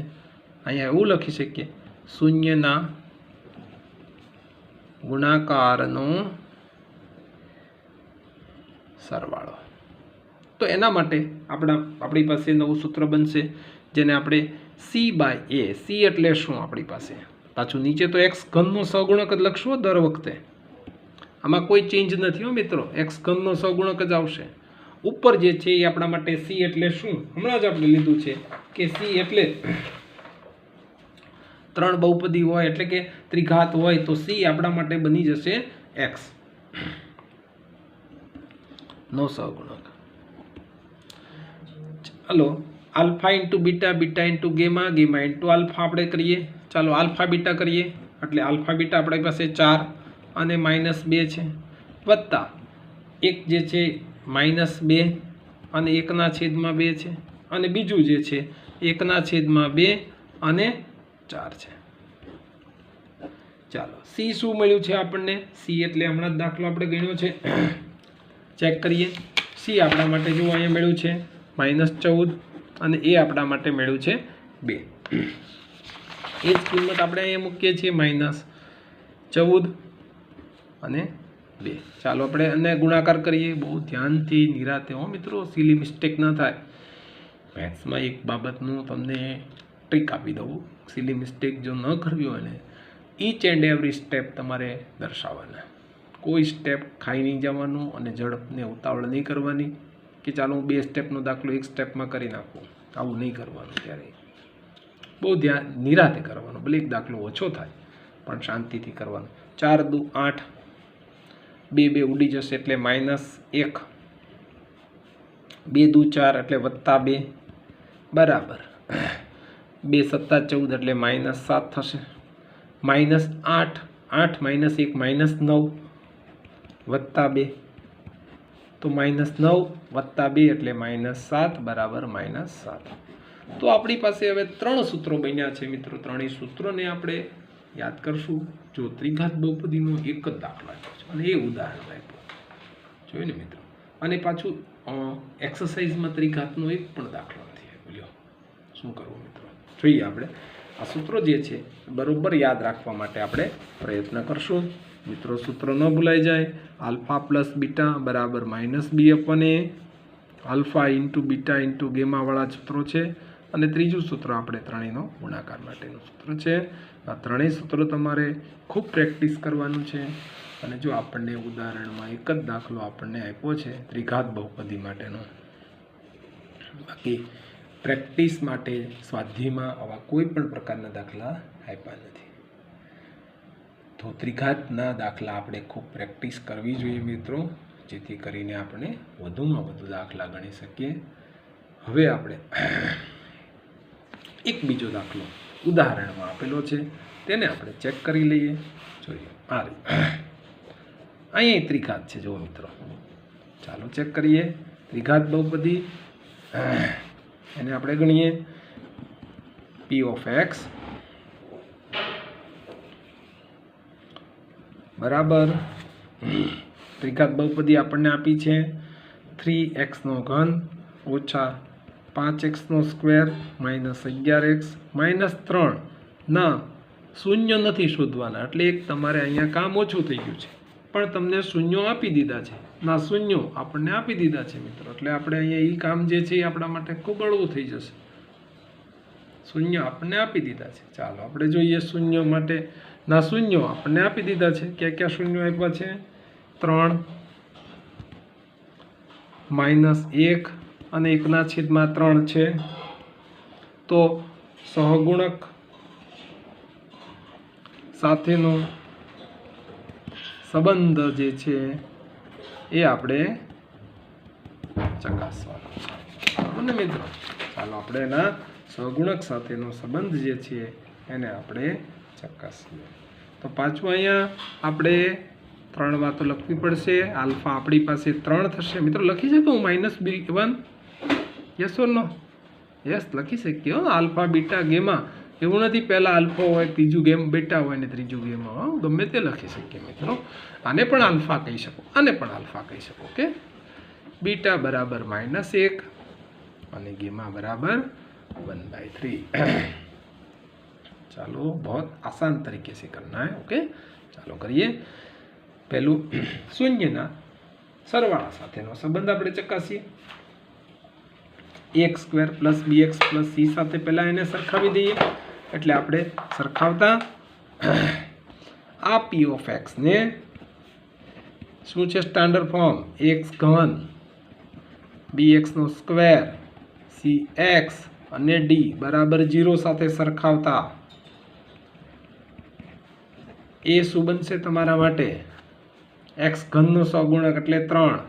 અહીંયા એવું લખી શકીએ શૂન્યના ગુણાકારનો સરવાળો. તો એના માટે આપણી પાસે નવું સૂત્ર બનશે જેને આપણે c/a, c એટલે શું આપણી પાસે? પાછું નીચે તો x ઘનનો સહગુણક જ લખશું દર વખતે, આમાં કોઈ ચેન્જ નથી હો મિત્રો, x ઘનનો સહગુણક જ આવશે. ઉપર જે છે એ આપણા માટે c એટલે શું હમણાં જ આપણે લીધું છે કે c એટલે 3 બહુપદી હોય એટલે કે ત્રિઘાત હોય તો c આપણા માટે બની જશે x નો સહગુણક. ચાલો alpha into beta, beta into gamma, gamma into alpha આપણે કરીએ. ચાલો આલ્ફા બીટા કરીએ એટલે આલ્ફા બીટા આપણી પાસે 4 અને -2 છે, વત્તા એક જે છે -2 અને 1/2 છે, અને બીજું જે છે 1/2 અને 4 છે. ચાલો c શું મળ્યું છે આપણને? c એટલે હમણાં જ દાખલો આપણે ગણ્યો છે, ચેક કરીએ. c આપણા માટે જો અહીંયા મળ્યું છે -14 અને એ આપણા માટે મળ્યું છે 2. એ જ કિંમત આપણે અહીંયા મૂકીએ છીએ -14 અને 2. ચાલો આપણે અને ગુણાકાર કરીએ. બહુ ધ્યાનથી નિરાતે હો મિત્રો, સિલી મિસ્ટેક ન થાય. મેથ્સમાં એક બાબતનું તમને ટ્રીક આપી દઉં, સિલી મિસ્ટેક જો ન કરવી હોય ને ઈચ એન્ડ એવરી સ્ટેપ તમારે દર્શાવવાના. કોઈ સ્ટેપ ખાઈ નહીં જવાનું અને ઝડપને ઉતાવળ નહીં કરવાની કે ચાલો હું 2 સ્ટેપનો દાખલો 1 સ્ટેપમાં કરી નાખું, આવું નહીં કરવાનું. ત્યારે બહુ ધ્યાન નિરાતે કરવાનું, ભલે એક દાખલો ઓછો થાય પણ શાંતિથી કરવાનું. 4 દુ 8, 2 ઉડી જશે એટલે -1, 2 દુ 4 એટલે +2 બરાબર 2 + 14 એટલે -7 થશે, -8, 8 - 1 -9 +2 તો -9 + 2 એટલે -7 બરાબર -7. તો આપણી પાસે હવે 3 સૂત્રો બન્યા છે મિત્રો. ત્રણેય સૂત્રોને આપણે યાદ કરશું. જો ત્રિઘાત બહુપદીનો એક જ દાખલો આપ્યો છે અને એ ઉદાહરણ આપ્યું જોયું ને મિત્રો. અને પાછું એક્સરસાઇઝમાં ત્રિઘાતનો એક પણ દાખલો નથી આપ્યો. શું કરવું મિત્રો? જોઈએ આપણે આ સૂત્રો જે છે બરોબર યાદ રાખવા માટે આપણે પ્રયત્ન કરશું મિત્રો. સૂત્ર ન ભૂલાઈ જાય. આલ્ફા પ્લસ બીટા બરાબર -b/a, alpha into beta into ગેમાવાળા સૂત્રો છે. અને ત્રીજું સૂત્ર આપણે ત્રણેયનો ગુણાકાર માટેનું સૂત્ર છે. આ ત્રણેય સૂત્રો તમારે ખૂબ પ્રેક્ટિસ કરવાનું છે. અને જો આપણને ઉદાહરણમાં એક જ દાખલો આપણને આપ્યો છે ત્રિઘાત બહુપદી માટેનો, બાકી પ્રેક્ટિસ માટે સ્વાધ્યાયમાં આવા કોઈ પણ પ્રકારના દાખલા આપ્યા નથી. તો ત્રિઘાતના દાખલા આપણે ખૂબ પ્રેક્ટિસ કરવી જોઈએ મિત્રો, જેથી કરીને આપણે વધુમાં વધુ દાખલા ગણી શકીએ. હવે આપણે એક બીજો દાખલો ઉદાહરણમાં આપેલો છે તેને આપણે ચેક કરી લઈએ. જોઈએ આ અહીંયા ત્રિઘાત છે જુઓ મિત્રો. ચાલો ચેક કરીએ. ત્રિઘાત બહુપદી એને આપણે ગણીએ p(x) બરાબર ત્રિઘાત બહુપદી આપણને આપી છે 3x³ - 5x² -11x -3 ના શૂન્ય નથી શોધવાના. એટલે એક તમારે અહીંયા કામ ઓછું થઈ ગયું છે, પણ તમને શૂન્યો આપી દીધા છે. ના શૂન્યો આપણને આપી દીધા છે મિત્રો. એટલે આપણે અહીંયા એ કામ જે છે એ આપણા માટે ખૂબ હળવું થઈ જશે. શૂન્ય આપણને આપી દીધા છે. ચાલો આપણે જોઈએ શૂન્ય માટે. ના શૂન્યો આપણને આપી દીધા છે. ક્યાં ક્યાં શૂન્યો આપ્યા છે? 3 -1 અને 1/3 છે. તો સહગુણક સાથેનો સંબંધ જે છે એ આપણે ચકાસવાનો છે. ને મિત્રો? ચાલો આપણે એના સહગુણક સાથેનો સંબંધ જે છે એને આપણે ચકાસીએ. તો પાછું અહીંયા આપણે 3 વાતો લખવી પડશે. આલ્ફા આપણી પાસે 3 થશે. મિત્રો લખી શકું -1? Yes or no? યસ લખી શકીએ. આલ્ફા બીટા ગેમા એવું નથી પહેલાં આલ્ફા હોય ત્રીજું બીટા હોય ને ત્રીજું ગેમા હોય. ગમે તે લખી શકીએ મિત્રો. આને પણ આલ્ફા કહી શકો, આને પણ આલ્ફા કહી શકો. ઓકે, બીટા બરાબર -1 અને गेमा बराबर 1/3. चलो बहुत आसान तरीके से करना है. ओके, चलो करिए. पहलू शून्यना सरवाळा साथेनो संबंध આપણે ચકાસીએ. ax² + bx + c સાથે પહેલા એને સરખાવી દઈએ. એટલે આપણે સરખાવતા આ p of x ને શું છે standard form x³ bx² cx અને d બરાબર 0 સાથે સરખાવતા એ શું બનશે તમારા માટે? x³ નો સહગુણક એટલે 3.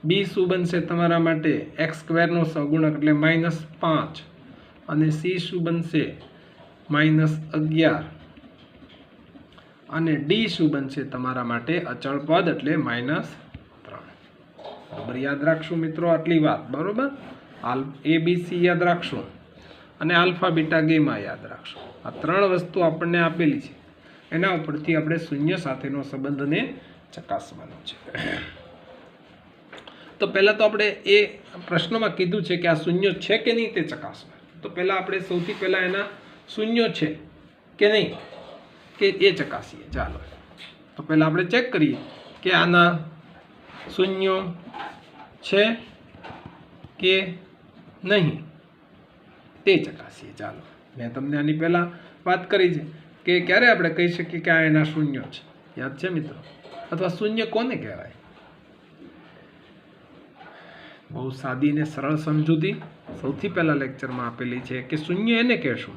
b શું બનશે તમારા માટે? x² નો સહગુણક એટલે -5 અને c શું બનશે? -11 અને d શું બનશે તમારા માટે? અચળ પદ એટલે -3. બરાબર, યાદ રાખશું મિત્રો આટલી વાત. બરોબર, a b c યાદ રાખશું અને આલ્ફા બીટા ગેમા યાદ રાખશું. આ 3 વસ્તુ આપણને આપેલી છે. એના ઉપરથી આપણે શૂન્ય સાથેનો સંબંધને ચકાસવાનો છે. તો પહેલા તો આપણે એ પ્રશ્નમાં કીધું છે કે આ શૂન્ય છે કે નહીં તે ચકાસવા. તો પહેલા આપણે સૌથી પહેલા એના શૂન્ય છે કે નહીં કે એ ચકાસીએ. ચાલો, તો પહેલા આપણે ચેક કરીએ કે આના શૂન્ય છે કે નહીં તે ચકાસીએ. ચાલો, મેં તમને આની પહેલા વાત કરી છે કે ક્યારે આપણે કહી શકીએ કે આ એના શૂન્ય છે? યાદ છે મિત્રો? અથવા શૂન્ય કોને કહેવાય? બહુ સાદી ને સરળ સમજૂતી સૌથી પહેલા લેક્ચરમાં આપેલી છે કે શૂન્ય એને કહેશું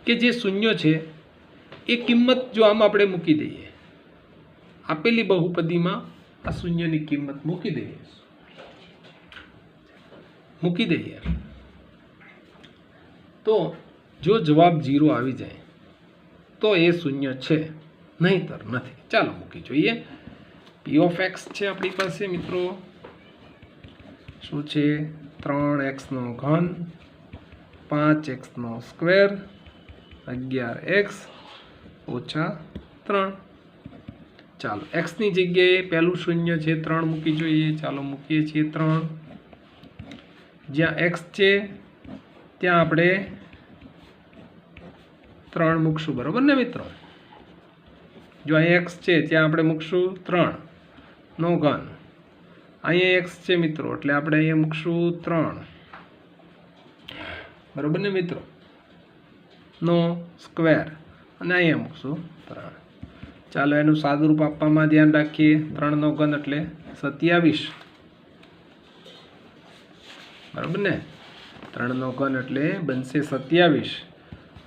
કે જે શૂન્ય છે એ કિંમત જો આમ આપણે મૂકી દઈએ, આપેલી બહુપદીમાં આ શૂન્યની કિંમત મૂકી દઈએ તો જો જવાબ 0 આવી જાય તો એ શૂન્ય છે, નહીંતર નથી. ચાલો મૂકી જોઈએ. p of x છે આપણી પાસે મિત્રો. શું છે? 3x³ 5x² 11x - 3. ચાલો, x ની જગ્યાએ પહેલું શૂન્ય છે 3 મૂકી જોઈએ. ચાલો મૂકીએ છીએ 3. જ્યાં x છે ત્યાં આપણે 3 મૂકશું. બરોબર ને મિત્રો? જો અહીં x છે ત્યાં આપણે મૂકશું 3 અહીંયા x છે મિત્રો એટલે આપણે અહીંયા મૂકશું 3. બરોબર ને મિત્રો? નો સ્ક્વેર અને અહીંયા મૂકશું 3. ચાલો એનું સાદુરૂપ આપવામાં ધ્યાન રાખીએ. 3 એટલે 27. બરોબર ને? 3 એટલે બનશે 27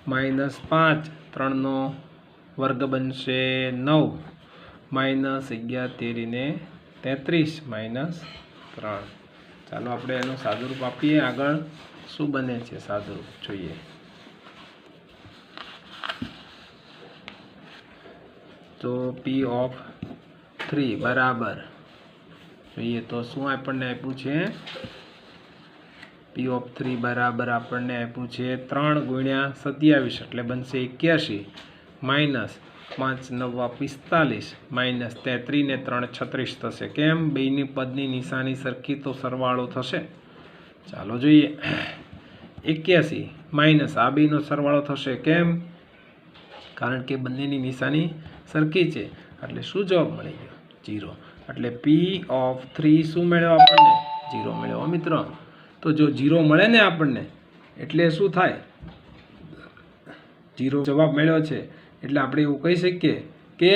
-5. 3 વર્ગ બનશે 9 -11 તેરીને 33 -3. ચાલો આપણે એનું સાદુરૂપ આપીએ. આગળ શું બને છે સાદુરૂપ જોઈએ. તો p of 3 બરાબર જોઈએ તો શું આપણને આપ્યું છે? p of 3 બરાબર આપણને આપ્યું છે 3 × 27 એટલે બનશે 81 -5 × 9 = 45 -33 ને 3 36 થશે. કેમ? બેયની પદની નિશાની સરખી તો સરવાળો થશે. ચાલો જોઈએ. 81 માઇનસ આ બેનો સરવાળો થશે. કેમ? કારણ કે બંનેની નિશાની સરખી છે. એટલે શું જવાબ મળી ગયો? 0. એટલે p of 3 શું મળ્યો આપણને? 0 મળ્યો મિત્રો. તો જો 0 મળે ને આપણને એટલે શું થાય? 0 જવાબ મળ્યો છે એટલે આપણે એવું કહી શકીએ કે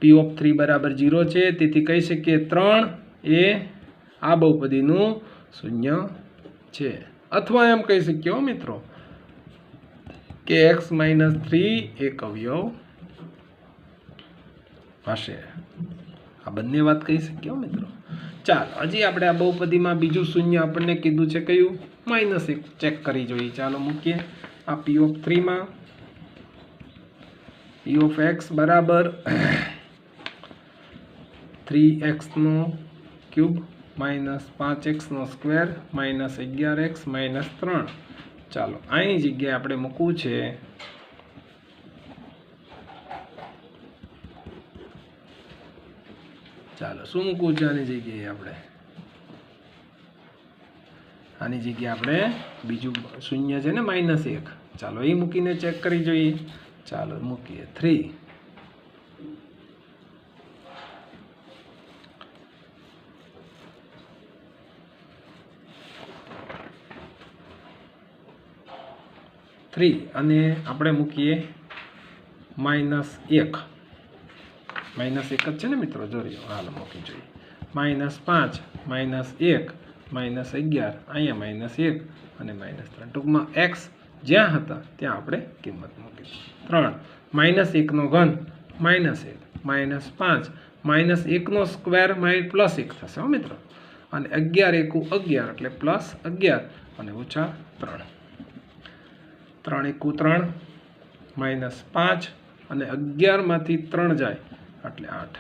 p of 3 બરાબર 0 છે. તેથી કહી શકીએ 3 એ આ બહુપદીનું શૂન્ય છે. અથવા એમ કહી શકીએ મિત્રો કે x - 3 એક અવયવ હશે. આ બંને વાત કહી શકીએ મિત્રો. ચાલો હજી આપણે આ બહુપદીમાં બીજું શૂન્ય આપણને કીધું છે કયું -1 ચેક કરી જોઈએ ચાલો મૂકીએ આ P(3) માં p(x) બરાબર 3x³ -5x² -11x -3 ચાલો આની જગ્યાએ આપણે મૂકવું છે ચાલો શું મૂકવું છે આની જગ્યાએ આપણે બીજું શૂન્ય છે ને -1 ચાલો એ મૂકીને ચેક કરી જોઈએ ચાલો મૂકીએ 3 અને આપણે મૂકીએ -1 -1 જ છે ને મિત્રો જોજો હાલ મૂકી જોઈએ -5 -1 -11 અહીંયા -1 અને -3 ટૂંકમાં x જ્યાં હતા ત્યાં આપણે કિંમત મૂકી 3 -1 નો ઘન -1 -5 -1 નો સ્ક્વેર +1 થશે હો મિત્રો અને 11 * 1 = 11 એટલે +11 અને -3 3 * 1 = 3 -5 અને 11 માંથી 3 જાય એટલે 8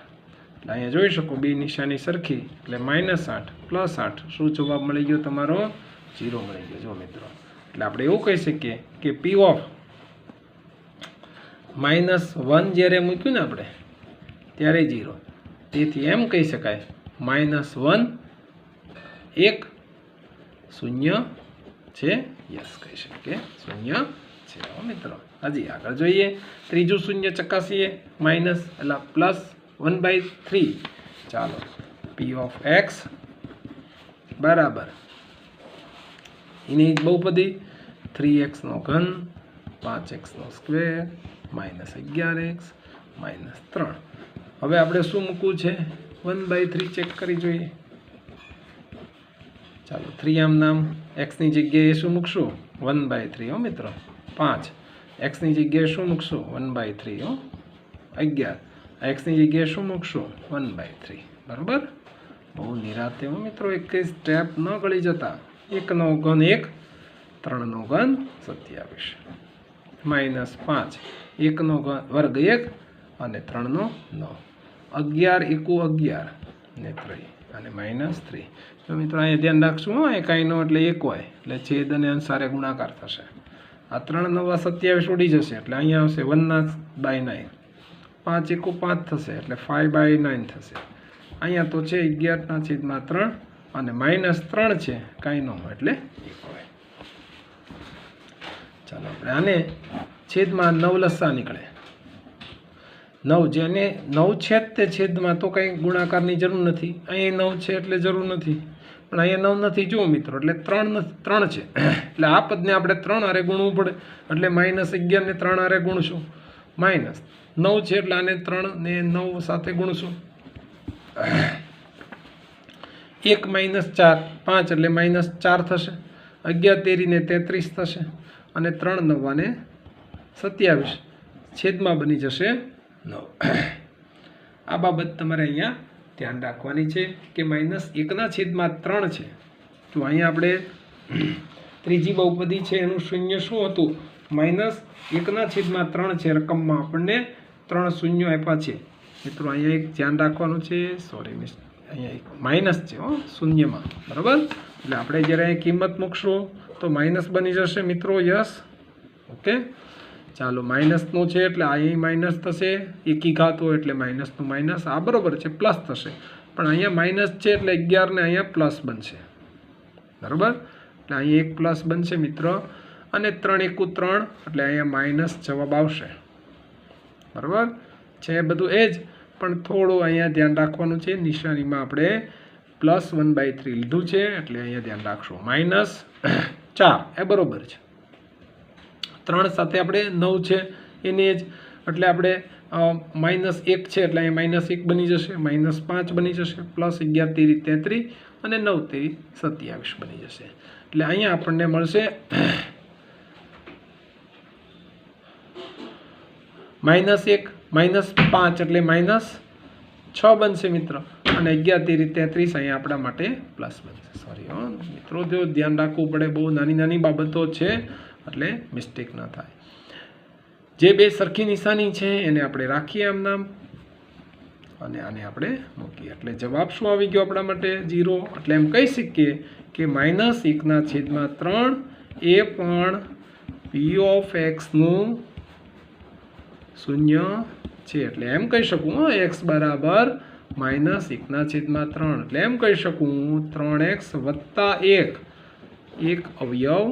એટલે અહીંયા જોઈ શકો બે નિશાની સરખી એટલે -8 +8 શું જવાબ મળી ગયો તમારો 0 મળી ગયો જો મિત્રો એટલે આપણે એવું કહી શકીએ કે P(-1) જ્યારે મૂક્યું ને આપણે ત્યારે 0 તેથી એમ કહી શકાય -1 1 0 છે યસ કહી શકીએ 0 છે મિત્રો હજી આગળ જોઈએ ત્રીજું શૂન્ય ચકાસીએ માઇનસ એટલે +1/3 ચાલો P(x) બરાબર એની બહુપદી 3x નો ઘન 5x નો સ્ક્વેર -11x -3 હવે આપણે શું મૂકવું છે 1/3 ચેક કરી જોઈએ ચાલો 3 આમ નામ x ની જગ્યાએ શું મૂકશું 1/3 હો મિત્રો 5 x ની જગ્યાએ શું મૂકશું 1/3 હો 11 x ની જગ્યાએ શું મૂકશું 1/3 બરાબર બહુ નિરાતે હો મિત્રો એક સ્ટેપ ન ગળી જતા 1 નો ઘન 1 3 નો ઘન 27 -5 1 નો વર્ગ 1 અને 3 નો 9 11 * 1 = 11 ને 3 અને -3 તો મિત્રો અહીંયા ધ્યાન રાખશું અહીં કાંઈ નો એટલે 1 હોય એટલે છેદ અને અંશારે ગુણાકાર થશે આ 3 * 9 = 27 ઉડી જશે એટલે અહીંયા આવશે 1/9 5 * 1 = 5 થશે એટલે 5/9 થશે અહીંયા તો છે 11/3 અને -3 છે કાંઈ નો એટલે 1 હોય ચાલો આપણે આને છેદમાં 9 લસા નીકળે 9 જેને 9 છે તે છેદમાં તો કંઈ ગુણાકારની જરૂર નથી અહીં 9 છે એટલે જરૂર નથી પણ અહીંયા 9 નથી જુઓ મિત્રો એટલે 3 છે એટલે આ પદને આપણે 3 હારે ગુણવું પડે એટલે -11 ને 3 હારે ગુણશું -9 છે એટલે આને 3 ને 9 સાથે ગુણશું 1 - 4 5 એટલે -4 થશે 11 તેરી ને 33 થશે અને 3 9 ને 27 છેદમાં બની જશે 9 આ બાબત તમારે અહીંયા ધ્યાન રાખવાની છે કે -1/3 છે તો અહીંયા આપણે ત્રીજી બહુપદી છે એનું શૂન્ય શું હતું -1/3 છે રકમમાં આપણને 3 શૂન્ય આપ્યા છે મિત્રો અહીંયા એક ધ્યાન રાખવાનું છે સોરી મિસ અહીંયા એક માઇનસ છે હો શૂન્યમાં બરાબર એટલે આપણે જ્યારે અહીં કિંમત મૂકશું તો માઇનસ બની જશે મિત્રો યસ ઓકે ચાલો માઇનસનું છે એટલે અહીં માઇનસ થશે એકી ઘાત હોય એટલે માઇનસનું માઇનસ આ બરાબર છે પ્લસ થશે પણ અહીંયા માઇનસ છે એટલે 11 ને અહીંયા પ્લસ બનશે બરાબર એટલે અહીં 1 પ્લસ બનશે મિત્રો અને 3 * 1 = 3 એટલે અહીંયા માઇનસ જવાબ આવશે બરાબર છે બધું એ જ પણ થોડું અહીંયા ધ્યાન રાખવાનું છે નિશાનીમાં આપણે +1/3 લીધું છે એટલે અહીંયા ધ્યાન રાખશું -4 એ બરાબર છે 3 સાથે આપણે 9 છે એની જ એટલે આપણે -1 છે એટલે અહીંયા -1 બની જશે -5 બની જશે +11 તેરી 33 અને 9 તેરી 27 બની જશે એટલે અહીંયા આપણને મળશે -1 -5 એટલે -6 બનશે મિત્ર અને 11 તેરી 33 અહીંયા આપણા માટે પ્લસ બનશે. સોરી મિત્રો, જો ધ્યાન રાખવું પડે, બહુ નાની નાની બાબતો છે એટલે મિસ્ટેક ન થાય. જે બે સરખી નિશાની છે એને આપણે રાખીએ આમ નામ અને આને આપણે મૂકીએ એટલે જવાબ શું આવી ગયો આપણા માટે? 0. એટલે એમ કહી શકીએ કે -1/3 એ પણ p ઓફ x નું શૂન્ય છે. એટલે એમ કહી શકું x બરાબર -1/3 એટલે એમ કહી શકું 3x વત્તા 1 એક અવયવ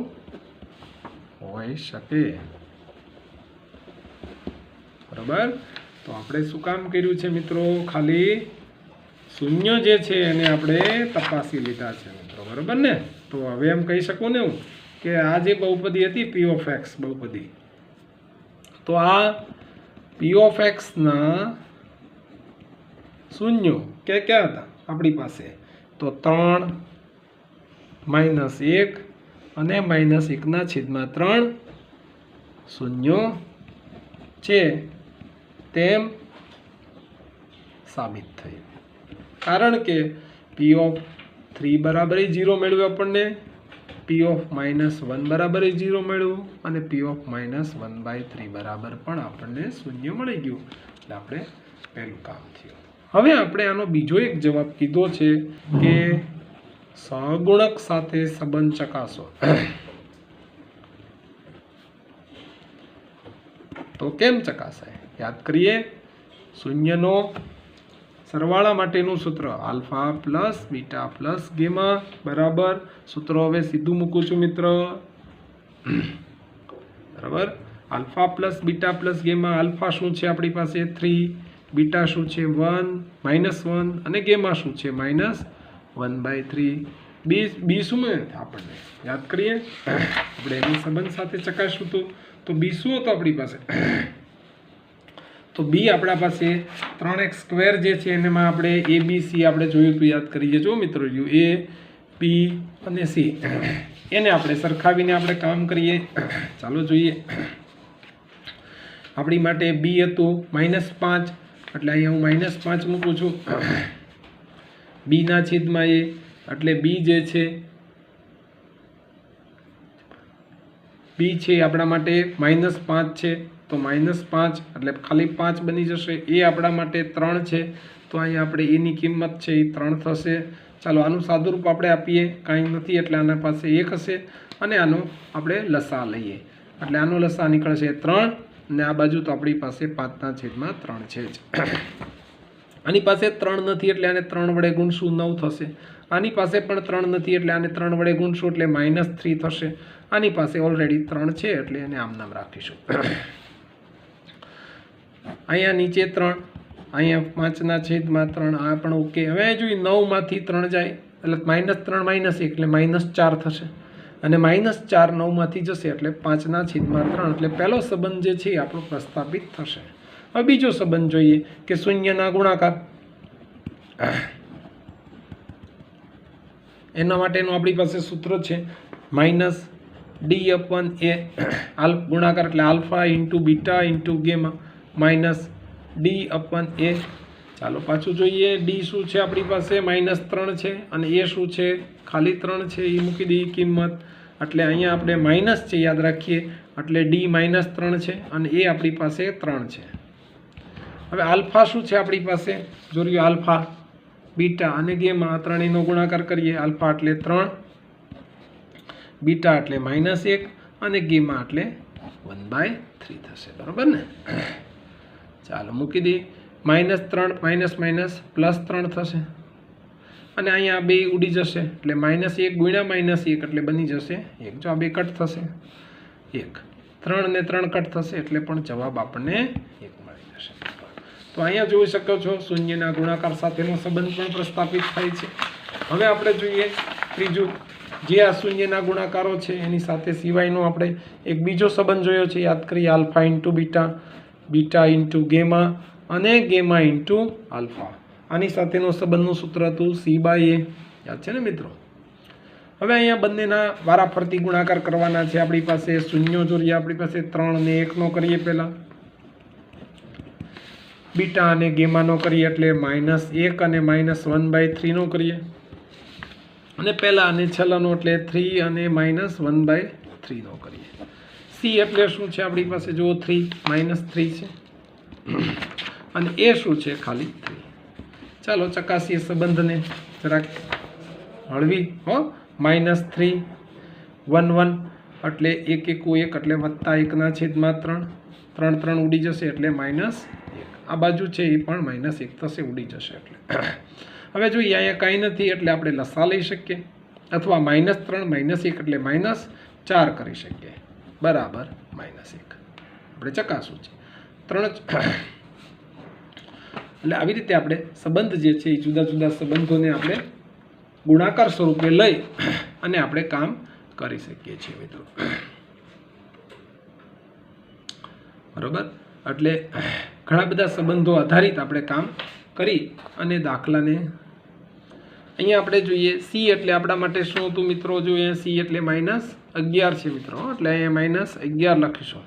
હોઈ શકે. બરાબર. તો આપણે શું કામ કર્યું છે મિત્રો? ખાલી શૂન્ય જે છે એને આપણે તપાસી લીધા છે મિત્રો. બરાબર ને? તો હવે એમ કહી શકું ને હું કે આ જે બહુપદી હતી p ઓફ x બહુપદી, તો આ p ઓફ x ના શૂન્યો ક્યાં હતા આપણી પાસે? તો 3 -1 અને -1/3 શૂન્યો છે તેમ સાબિત થયું. કારણ કે p ઓફ 3 બરાબર 0 મેળવ્યું આપણને, p ઓફ -1 બરાબર 0 મેળવ્યું અને p ઓફ -1/3 બરાબર પણ આપણને શૂન્ય મળી ગયું. એટલે આપણે પહેલું કામ થયું. હવે આપણે આનો બીજો એક જવાબ કીધો છે કે સહગુણક સાથે સંબંધ ચકાસો. તો કેમ ચકાસાય? યાદ કરીએ. શૂન્યનો સરવાળા માટેનું સૂત્ર alpha plus beta plus gamma બરાબર, સૂત્ર હવે સીધું મૂકું છું મિત્ર. બરાબર. Alpha plus beta plus gamma. Alpha શું છે આપણી પાસે? 3. બીટા શું છે? 1 -1 અને ગેમા શું છે? -1/3. બી શું આપણને યાદ કરીએ આપણે એની સંબંધ સાથે ચકાસ્યું હતું. તો બી શું હતો આપણી પાસે? તો બી આપણા પાસે 3x² જે છે એમાં આપણે ABC આપણે જોયું હતું, યાદ કરીએ જો મિત્રો. A, B અને C એને આપણે સરખાવીને આપણે કામ કરીએ. ચાલો જોઈએ. આપણી માટે B હતું -5 એટલે અહીંયા હું -5 મૂકું છું. B ના છેદમાં A એટલે B જે છે B છે આપણા માટે -5 છે. તો -5 એટલે ખાલી 5 બની જશે. એ આપણા માટે 3 છે તો અહીંયા આપણે એની કિંમત છે એ 3 થશે. ચાલો આનું સાદુરૂપ આપણે આપીએ, કાંઈ નથી એટલે આના પાસે 1 હશે અને આનો આપણે લસા લઈએ એટલે આનો લસા નીકળશે 3 અને આ બાજુ તો આપણી પાસે 5/3 છે જ. આની પાસે 3 નથી એટલે આને 3 વડે ગુણશું 9 થશે. આની પાસે પણ 3 નથી એટલે આને 3 વડે ગુણશું એટલે -3 થશે. આની પાસે ઓલરેડી 3 છે એટલે એને આમ નામ રાખીશું. અહીંયા નીચે 3, અહીંયા 5/3 આ પણ ઓકે. હવે જોઈએ 9 માંથી 3 જાય એટલે -3 -1 એટલે -4 થશે અને -4 9 માંથી જશે એટલે 5/3 એટલે પહેલો સંબંધ જે છે આપણો પ્રસ્થાપિત થશે. હવે બીજો સંબંધ જોઈએ કે શૂન્યના ગુણાકાર. એના માટેનું આપણી પાસે સૂત્ર છે -d/a ગુણાકાર એટલે આલ્ફા × બીટા × ગેમા -d/a. ચાલો પાછું જોઈએ. d શું છે આપણી પાસે? -3 છે અને a શું છે? ખાલી 3 છે. એ મૂકી દઈએ કિંમત એટલે અહીંયા આપણે માઇનસ છે યાદ રાખીએ એટલે d -3 છે અને a આપણી પાસે 3 છે. હવે આલ્ફા શું છે આપણી પાસે? જોયું આલ્ફા, બીટા અને ગેમા આ ત્રણેયનો ગુણાકાર કરીએ. આલ્ફા એટલે 3, બીટા એટલે -1 અને ગેમા એટલે 1/3 થશે. બરાબર ને? ચાલો મૂકી દઈએ. -3 +3 થશે અને અહીંયા 2 ઉડી જશે એટલે -1 × -1 એટલે બની જશે 1. જો આ 2 કટ થશે 1, 3 ને 3 કટ થશે એટલે પણ જવાબ આપણને 1 મળી જશે. તો અહીંયા જોઈ શકો છો શૂન્યના ગુણાકાર સાથેનો સંબંધ પણ પ્રસ્થાપિત થાય છે. હવે આપણે જોઈએ ત્રીજું, જે આ શૂન્યના ગુણાકારો છે એની સાથે સિવાયનો આપણે એક બીજો સંબંધ જોયો છે. યાદ કરીએ. આલ્ફા × બીટા, બીટા × ગેમા અને ગેમા × આલ્ફા. આની સાથેનો સંબંધનું સૂત્ર હતું c/a. યાદ છે ને મિત્રો? હવે અહીંયા બંનેના વારાફરતી ગુણાકાર કરવાના છે. આપણી પાસે શૂન્યો જોઈએ. આપણી પાસે 3 અને 1 નો કરીએ પહેલા. બીટા અને ગેમાનો કરીએ એટલે -1 અને -1/3 નો કરીએ, અને પહેલા અને છેલ્લાનો એટલે 3 અને -1/3 નો કરીએ. સી એટલે શું છે આપણી પાસે જુઓ 3 -3 છે, અને એ શું છે ખાલી 3. ચાલો ચકાસીએ સંબંધને જરાક હળવી હો. -3 1 1 એટલે 1 1 1 એટલે +1/3, 3 3 ઉડી જશે એટલે -1. આ બાજુ છે એ પણ -1 થશે, ઉડી જશે. એટલે હવે જોઈએ અહીંયા કાંઈ નથી એટલે આપણે લસા લઈ શકીએ, અથવા -3 -1 એટલે -4 કરી શકીએ, બરાબર -1. આપણે ચકાસવું છે 3 એટલે આવી રીતે આપણે સંબંધ જે છે એ જુદા જુદા સંબંધોને આપણે ગુણાકાર સ્વરૂપે લઈ અને આપણે કામ કરી શકીએ છીએ મિત્રો. બરોબર, એટલે ઘણા બધા સંબંધો આધારિત આપણે કામ કરી અને દાખલાને અહીંયા આપણે જોઈએ. સી એટલે આપણા માટે શું હતું મિત્રો? જોઈએ સી એટલે -11 છે મિત્રો, એટલે અહીંયા -11 લખીશું,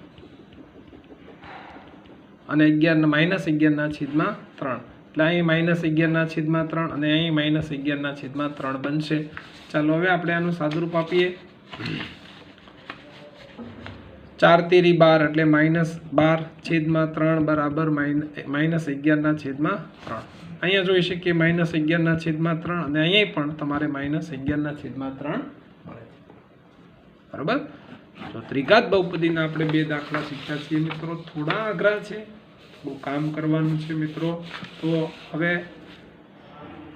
અને -11/3 એટલે અહીં -11/3 અને અહીં -11/3 બનશે. ચાલો હવે આપણે આનું સાદુરૂપ આપીએ. 4 તેરી 12 એટલે -12/3 બરાબર -11/3. અહીંયા જોઈ શકીએ -11/3, અને અહીંયા પણ તમારે -11/3 મળે. બરાબર. તો ત્રિઘાત બહુપદીના આપણે 2 દાખલા શીખ્યા છીએ મિત્રો. થોડા અઘરા છે, બહુ કામ કરવાનું છે મિત્રો. તો હવે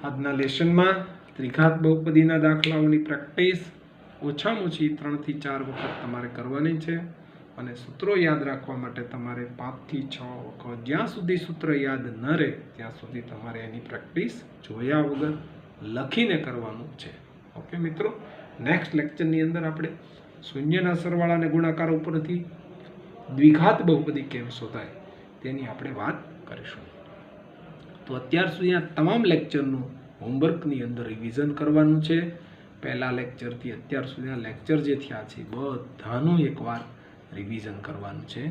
આજના લેસનમાં ત્રિઘાત બહુપદીના દાખલાઓની પ્રેક્ટિસ ઓછામાં ઓછી 3 થી 4 વખત તમારે કરવાની છે, અને સૂત્રો યાદ રાખવા માટે તમારે 5 થી 6 વખત, જ્યાં સુધી સૂત્ર યાદ ન રહે ત્યાં સુધી તમારે એની પ્રેક્ટિસ જોયા વગર લખીને કરવાનું છે. ઓકે મિત્રો, નેક્સ્ટ લેક્ચરની અંદર આપણે શૂન્યના સરવાળા અને ગુણાકાર ઉપરથી દ્વિઘાત બહુપદી કેમ શોધાય તેની આપણે વાત કરીશું. તો અત્યાર સુધી આ તમામ લેક્ચરનું હોમવર્કની અંદર રિવિઝન કરવાનું છે. પહેલા લેક્ચરથી અત્યાર સુધીના લેક્ચર જે થયા છે બધાનું એકવાર રિવિઝન કરવાનું છે.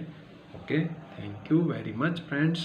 Okay, thank you very much friends.